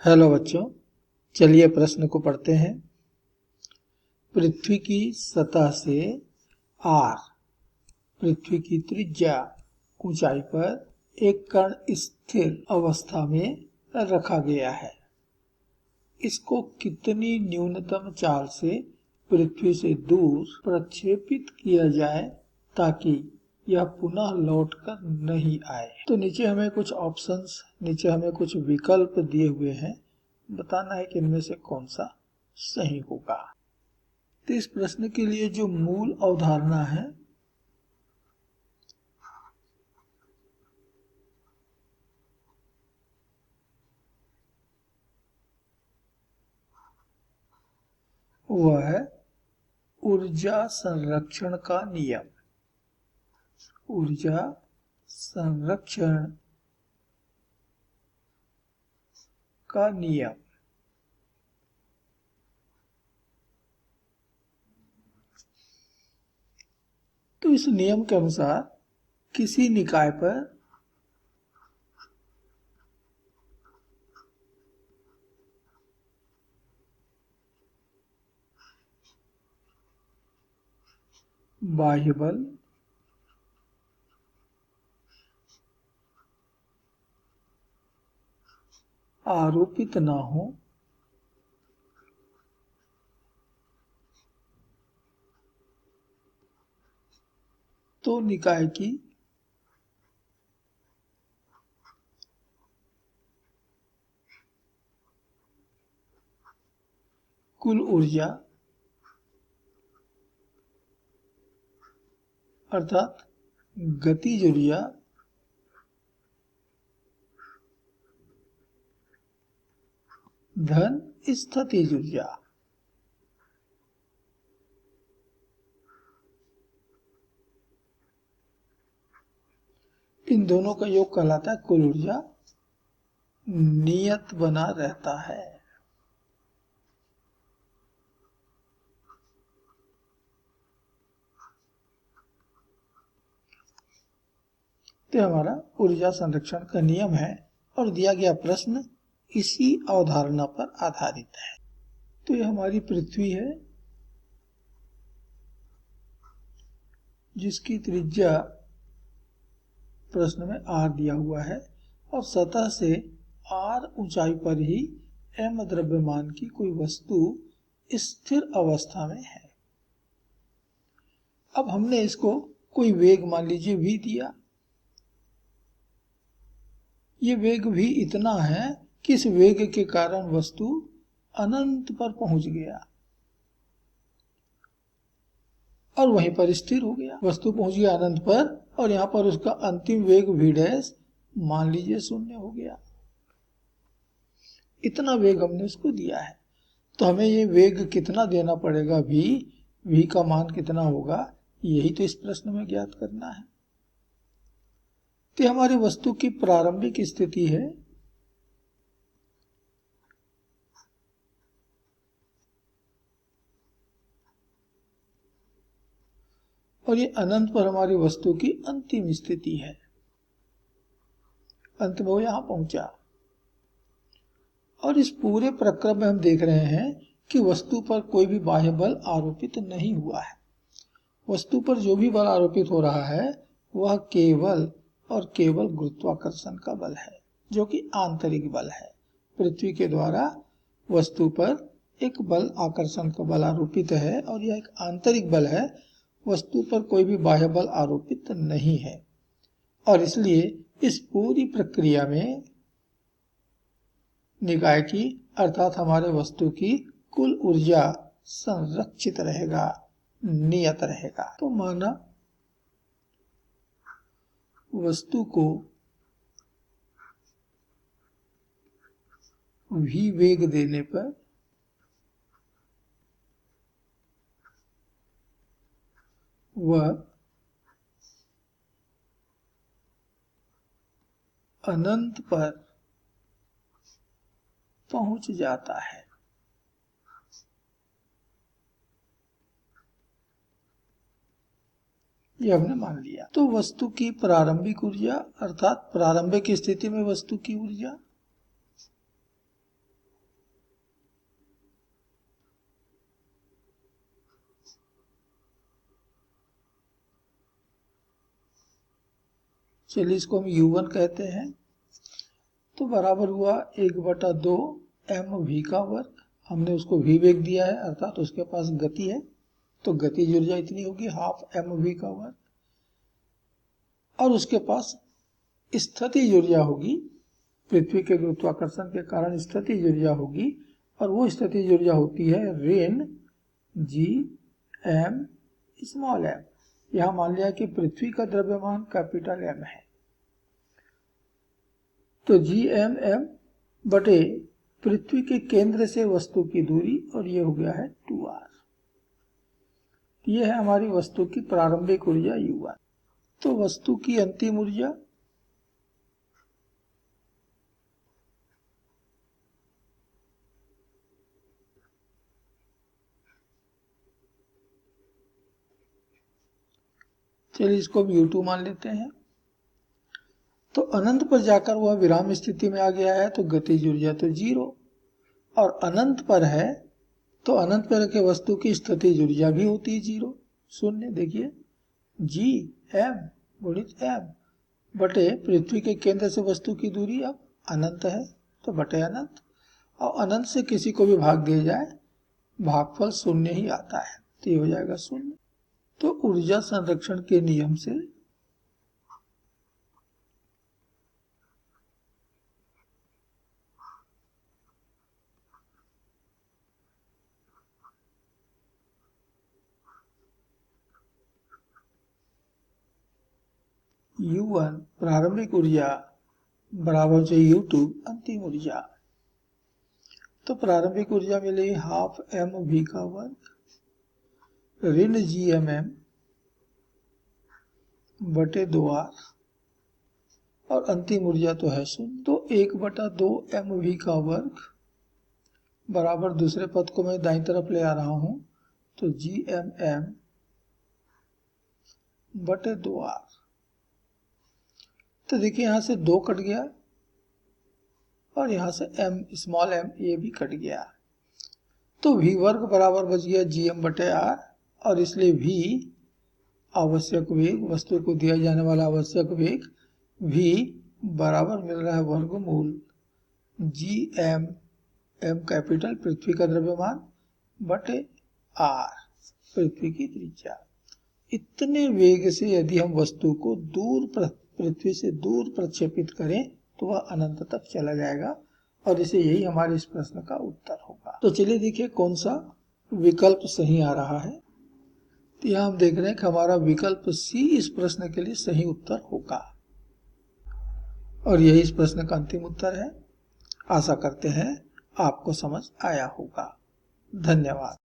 Hello बच्चों, चलिए प्रश्न को पढ़ते हैं। पृथ्वी की सतह से r, पृथ्वी की त्रिज्या ऊंचाई पर एक कण स्थिर अवस्था में रखा गया है। इसको कितनी न्यूनतम चाल से पृथ्वी से दूर प्रक्षेपित किया जाए ताकि यह पुनः लौटकर नहीं आए। तो नीचे हमें कुछ विकल्प दिए हुए हैं, बताना है कि इनमें से कौन सा सही होगा। तो इस प्रश्न के लिए जो मूल अवधारणा है वह है ऊर्जा संरक्षण का नियम। ऊर्जा संरक्षण का नियम। तो इस नियम के अनुसार किसी निकाय पर बाह्य बल आरोपित ना हो तो निकाय की कुल ऊर्जा अर्थात गतिज ऊर्जा धन स्थितिज ऊर्जा इन दोनों का योग कहलाता है कुल ऊर्जा। नियत बना रहता है। तो हमारा ऊर्जा संरक्षण का नियम है और दिया गया प्रश्न इसी अवधारणा पर आधारित है। तो यह हमारी पृथ्वी है जिसकी त्रिज्या प्रश्न में r दिया हुआ है और सतह से r ऊंचाई पर ही m द्रव्यमान की कोई वस्तु स्थिर अवस्था में है। अब हमने इसको कोई वेग मान लीजिए v दिया। ये वेग भी इतना है कि इस वेग के कारण वस्तु अनंत पर पहुंच गया और वहीं पर स्थिर हो गया। वस्तु पहुंच गया अनंत पर और यहां पर उसका अंतिम वेग v डैश मान लीजिए 0 हो गया। इतना वेग हमने इसको दिया है। तो हमें ये वेग कितना देना पड़ेगा, v का मान कितना होगा, यही तो इस प्रश्न में ज्ञात करना है। तो हमारी वस्तु की प्रारंभिक स्थिति है और ये अनंत पर हमारी वस्तु की अंतिम स्थिति है। अंत में वो यहां पहुंचा और इस पूरे प्रक्रम में हम देख रहे हैं कि वस्तु पर कोई भी बाह्य बल आरोपित नहीं हुआ है। वस्तु पर जो भी बल आरोपित हो रहा है वह केवल और केवल गुरुत्वाकर्षण का बल है, जो कि आंतरिक बल है। पृथ्वी के द्वारा वस्तु पर एक बल आकर्षण का बल आरोपित है और यह एक आंतरिक बल है। वस्तु पर कोई भी बाह्य बल आरोपित नहीं है और इसलिए इस पूरी प्रक्रिया में निकाय की अर्थात हमारे वस्तु की कुल ऊर्जा संरक्षित रहेगा, नियत रहेगा। तो माना वस्तु को v वेग देने पर वह अनंत पर पहुंच जाता है। यह हमने मान लिया। तो वस्तु की प्रारंभिक ऊर्जा अर्थात प्रारंभिक स्थिति में वस्तु की ऊर्जा चलिए इसको हम U1 कहते हैं। तो बराबर हुआ 1/2 mv का वर्ग। हमने उसको v वेग दिया है, अर्थात उसके पास गति है, तो गतिज ऊर्जा इतनी होगी 1/2 mv का वर्ग। और उसके पास स्थितिज ऊर्जा होगी, पृथ्वी के गुरुत्वाकर्षण के कारण स्थितिज ऊर्जा होगी, और वो स्थितिज ऊर्जा होती है ऋण Gm स्मॉल m। यहां मान लिया कि पृथ्वी का द्रव्यमान कैपिटल M है, तो Gm बटे पृथ्वी के केंद्र से वस्तु की दूरी, और ये हो गया है 2r। ये है हमारी वस्तु की प्रारंभिक ऊर्जा U1। तो वस्तु की अंतिम ऊर्जा चलिए इसको हम U2 मान लेते हैं। तो अनंत पर जाकर वह विराम स्थिति में आ गया है, तो गतिज ऊर्जा तो 0, और अनंत पर है तो अनंत पर रखे वस्तु की स्थितिज ऊर्जा भी होती है 0, शून्य। देखिए Gm गुणित m बटे पृथ्वी के केंद्र से वस्तु की दूरी अब अनंत है, तो बटे अनंत, और अनंत से किसी को भी भाग दिया जाए भागफल शून्य ही आता है, तो ये हो जाएगा शून्य। तो ऊर्जा संरक्षण के नियम से U1 प्रारंभिक ऊर्जा बराबर से U2 अंतिम ऊर्जा। तो प्रारंभिक ऊर्जा मिलेगी 1/2 mv का वर्ग ऋण Gmm बटे 2r, और अंतिम ऊर्जा तो है शून्य। तो 1/2 mv का वर्ग बराबर, दूसरे पद को मैं दाईं तरफ ले आ रहा हूं, तो Gmm बटे 2r। तो देखिए यहां से 2 कट गया, और यहां से m स्मॉल m ये भी कट गया, तो v वर्ग बराबर बच गया Gm बटे r, और इसलिए v आवश्यक वेग, वस्तु को दिया जाने वाला आवश्यक वेग v बराबर मिल रहा है वर्गमूल Gm m कैपिटल पृथ्वी का द्रव्यमान बटे r पृथ्वी की त्रिज्या। इतने वेग से यदि हम वस्तु को पृथ्वी से दूर प्रक्षेपित करें तो वह अनंत तक चला जाएगा, और इसे यही हमारे इस प्रश्न का उत्तर होगा। तो चलिए देखिए कौन सा विकल्प सही आ रहा है। तो यहां हम देख रहे हैं कि हमारा विकल्प सी इस प्रश्न के लिए सही उत्तर होगा, और यही इस प्रश्न का अंतिम उत्तर है। आशा करते हैं आपको समझ आया होगा। धन्यवाद।